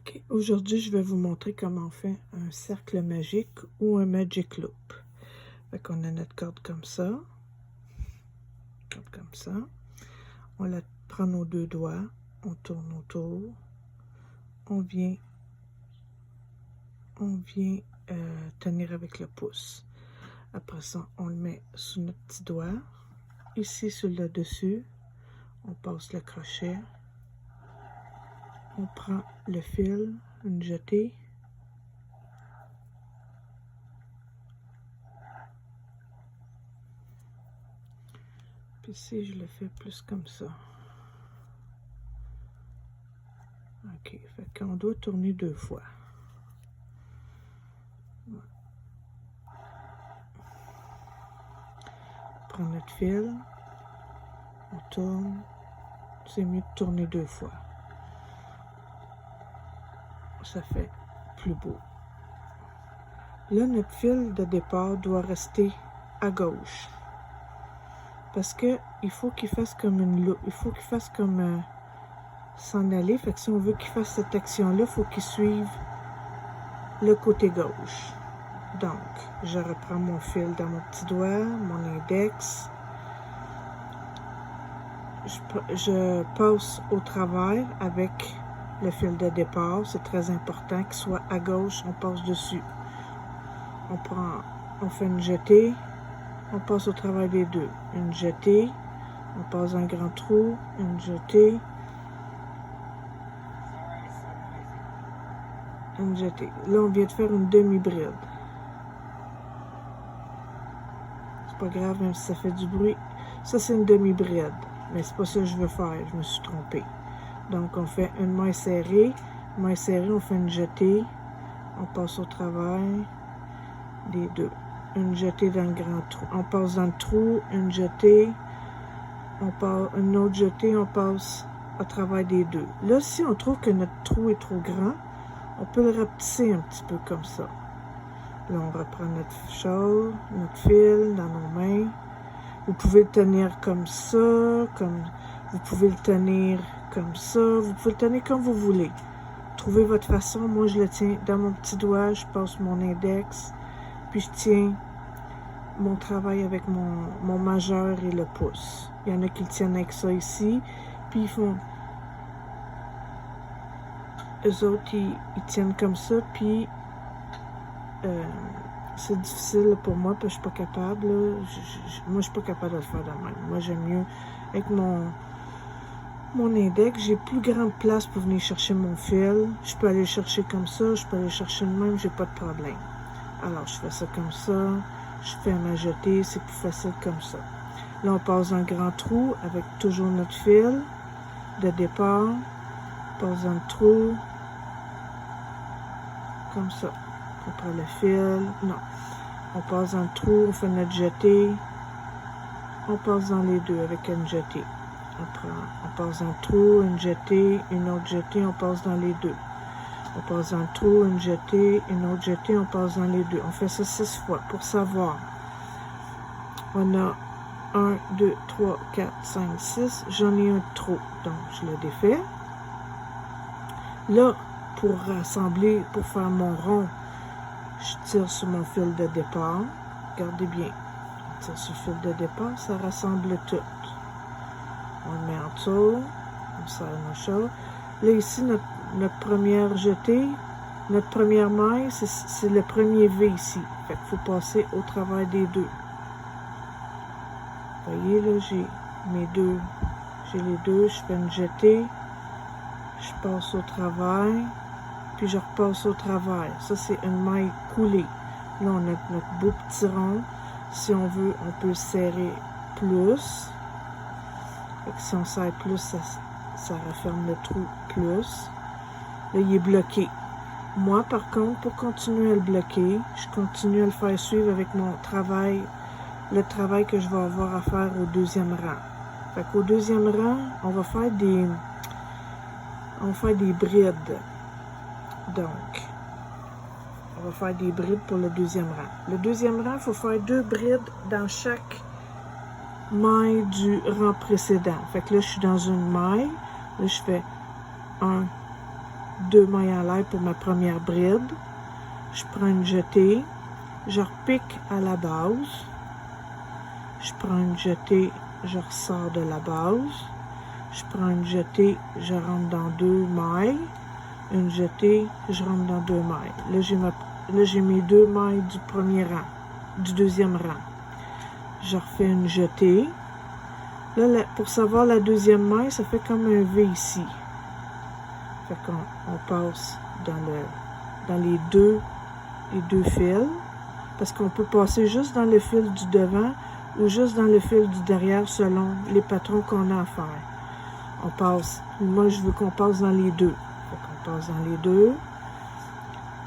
Ok, aujourd'hui, je vais vous montrer comment on fait un cercle magique ou un magic loop. Fait qu'on a notre corde comme ça. On la prend nos deux doigts, on tourne autour. On vient tenir avec le pouce. Après ça, on le met sous notre petit doigt. Ici, sur le dessus, on passe le crochet. On prend le fil, une jetée. Puis ici, je le fais plus comme ça. Ok, fait qu'on doit tourner deux fois. On prend notre fil, on tourne. C'est mieux de tourner deux fois. Ça fait plus beau. Là, notre fil de départ doit rester à gauche. Parce que il faut qu'il fasse comme une loupe. Il faut qu'il fasse comme s'en aller. Fait que si on veut qu'il fasse cette action-là, il faut qu'il suive le côté gauche. Donc, je reprends mon fil dans mon petit doigt, mon index. Je passe au travers avec le fil de départ. C'est très important qu'il soit à gauche, on passe dessus. On fait une jetée, on passe au travers des deux. Une jetée, on passe un grand trou, une jetée, une jetée. Là, on vient de faire une demi-bride. C'est pas grave, même si ça fait du bruit. Ça, c'est une demi-bride. Mais c'est pas ça que je veux faire, je me suis trompée. Donc, on fait une main serrée, on fait une jetée, on passe au travers des deux. Une jetée dans le grand trou. On passe dans le trou, une jetée, une autre jetée, on passe à travers des deux. Là, si on trouve que notre trou est trop grand, on peut le rapetisser un petit peu comme ça. Là, on reprend notre chose, notre fil dans nos mains. Vous pouvez le tenir comme ça, vous pouvez le tenir comme ça, vous pouvez le tenir comme vous voulez. Trouvez votre façon. Moi, je le tiens dans mon petit doigt, je passe mon index, puis je tiens mon travail avec mon majeur et le pouce. Il y en a qui le tiennent avec ça ici, puis ils font... Eux autres, ils tiennent comme ça, puis... c'est difficile pour moi, parce que je suis pas capable. Moi, je suis pas capable de le faire de même. Moi, j'aime mieux avec mon index. J'ai plus grande place pour venir chercher mon fil. Je peux aller le chercher comme ça, je peux aller le chercher de même, j'ai pas de problème. Alors, je fais ça comme ça. Je fais ma jetée, c'est plus facile comme ça. Là, on passe un grand trou avec toujours notre fil de départ. On passe dans le trou. Comme ça. On prend le fil. Non. On passe dans le trou, on fait notre jetée. On passe dans les deux avec une jetée. On passe dans le trou, une jetée, une autre jetée, on passe dans les deux. On passe dans le trou, une jetée, une autre jetée, on passe dans les deux. On fait ça 6 fois pour savoir. On a 1, 2, 3, 4, 5, 6. J'en ai un trop, donc je le défais. Là, pour rassembler, pour faire mon rond, je tire sur mon fil de départ. Regardez bien. Je tire sur le fil de départ, ça rassemble tout. On le met en dessous. On serre nos choses. Là, ici, notre première jetée, notre première maille, c'est le premier V ici. Fait qu'il faut passer au travers des deux. Vous voyez, là, j'ai mes deux. J'ai les deux. Je fais une jetée. Je passe au travers. Puis je repasse au travers. Ça, c'est une maille coulée. Là, on a notre beau petit rond. Si on veut, on peut serrer plus. Fait que si on serre plus, ça referme le trou plus. Là, il est bloqué. Moi, par contre, pour continuer à le bloquer, je continue à le faire suivre avec mon travail, le travail que je vais avoir à faire au deuxième rang. Fait qu'au deuxième rang, on va faire des brides. Donc, on va faire des brides pour le deuxième rang. Le deuxième rang, il faut faire 2 brides dans chaque maille du rang précédent. Fait que là, je suis dans une maille. Là, je fais 1, 2 mailles en l'air pour ma première bride. Je prends une jetée, je repique à la base, je prends une jetée, je ressors de la base, je prends une jetée, je rentre dans 2 mailles, une jetée, je rentre dans 2 mailles. Là, j'ai mes 2 mailles du premier rang, du deuxième rang. Je refais une jetée. Là, pour savoir la deuxième maille, ça fait comme un V ici. Fait qu'on passe dans les deux fils, parce qu'on peut passer juste dans le fil du devant ou juste dans le fil du derrière selon les patrons qu'on a à faire. On passe, moi je veux qu'on passe dans les deux. Fait qu'on passe dans les deux.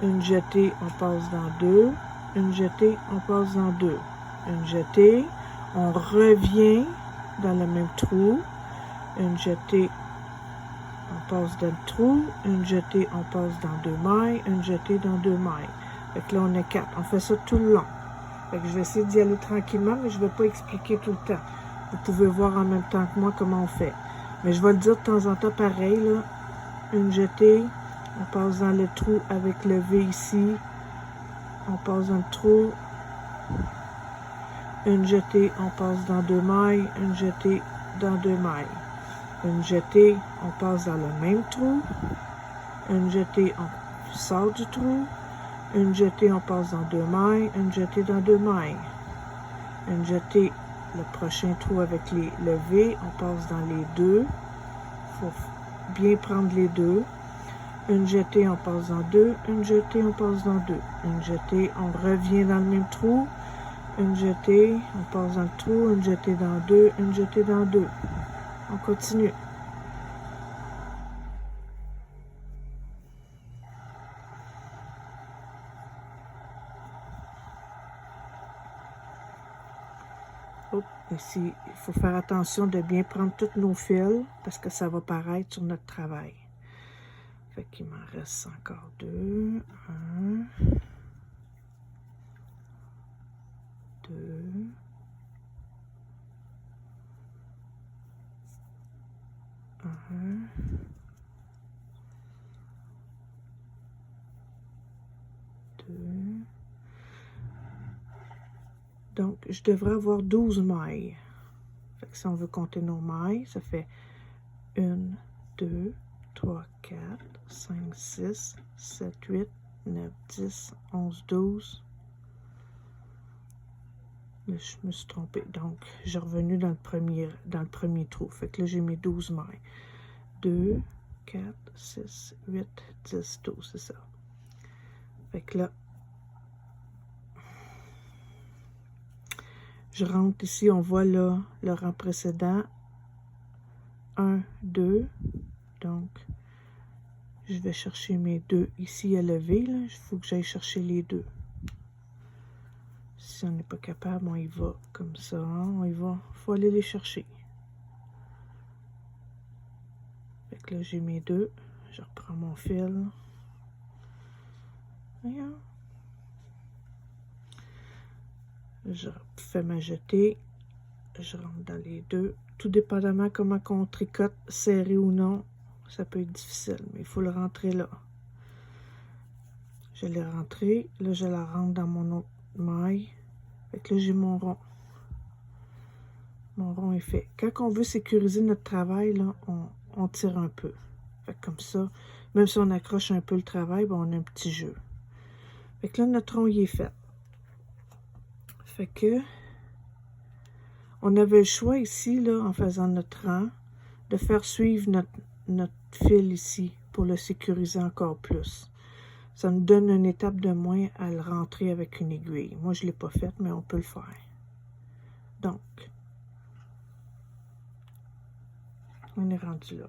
Une jetée, on passe dans 2. Une jetée, on passe dans 2. Une jetée, on revient dans le même trou. Une jetée, on passe dans le trou. Une jetée, on passe dans 2 mailles. Une jetée dans 2 mailles. Fait que là, on est 4. On fait ça tout le long. Fait que je vais essayer d'y aller tranquillement, mais je ne vais pas expliquer tout le temps. Vous pouvez voir en même temps que moi comment on fait. Mais je vais le dire de temps en temps pareil, là. Une jetée, on passe dans le trou avec le V ici. On passe dans le trou. Une jetée, on passe dans 2 mailles. Une jetée dans 2 mailles. Une jetée, on passe dans le même trou. Une jetée, on sort du trou. Une jetée, on passe dans 2 mailles. Une jetée dans 2 mailles. Une jetée, le prochain trou avec le V, on passe dans les deux. Il faut bien prendre les deux. Une jetée, on passe dans 2. Une jetée, on passe dans 2. Une jetée, on revient dans le même trou. Une jetée, on passe dans le trou. Une jetée dans 2. Une jetée dans 2. On continue. Ici, il faut faire attention de bien prendre tous nos fils parce que ça va paraître sur notre travail. Fait qu'il m'en reste encore 2. 1, 2, 1, 2. Donc, je devrais avoir 12 mailles. Fait que si on veut compter nos mailles, ça fait 1, 2, 3, 4, 5, 6, 7, 8, 9, 10, 11, 12. Là, je me suis trompée. Donc, j'ai revenu dans le premier trou. Fait que là, j'ai mes 12 mailles. 2, 4, 6, 8, 10, 12, c'est ça. Fait que là, je rentre ici, on voit là le rang précédent. 1, 2. Donc, je vais chercher mes 2. Ici, il y a le V, là. Il faut que j'aille chercher les 2. Si on n'est pas capable, on y va comme ça. On y va. Il faut aller les chercher. Fait que là, j'ai mes 2. Je reprends mon fil. Voyons. Je fais ma jetée. Je rentre dans les 2. Tout dépendamment comment on tricote, serré ou non, ça peut être difficile, mais il faut le rentrer là. Je l'ai rentré. Là, je la rentre dans mon autre maille. Fait que là, j'ai mon rond. Mon rond est fait. Quand on veut sécuriser notre travail, là, on tire un peu. Fait que comme ça, même si on accroche un peu le travail, ben, on a un petit jeu. Fait que là, notre rond, il est fait. Fait que on avait le choix ici, là, en faisant notre rang, de faire suivre notre fil ici pour le sécuriser encore plus. Ça nous donne une étape de moins à le rentrer avec une aiguille. Moi, je ne l'ai pas faite, mais on peut le faire. Donc, on est rendu là.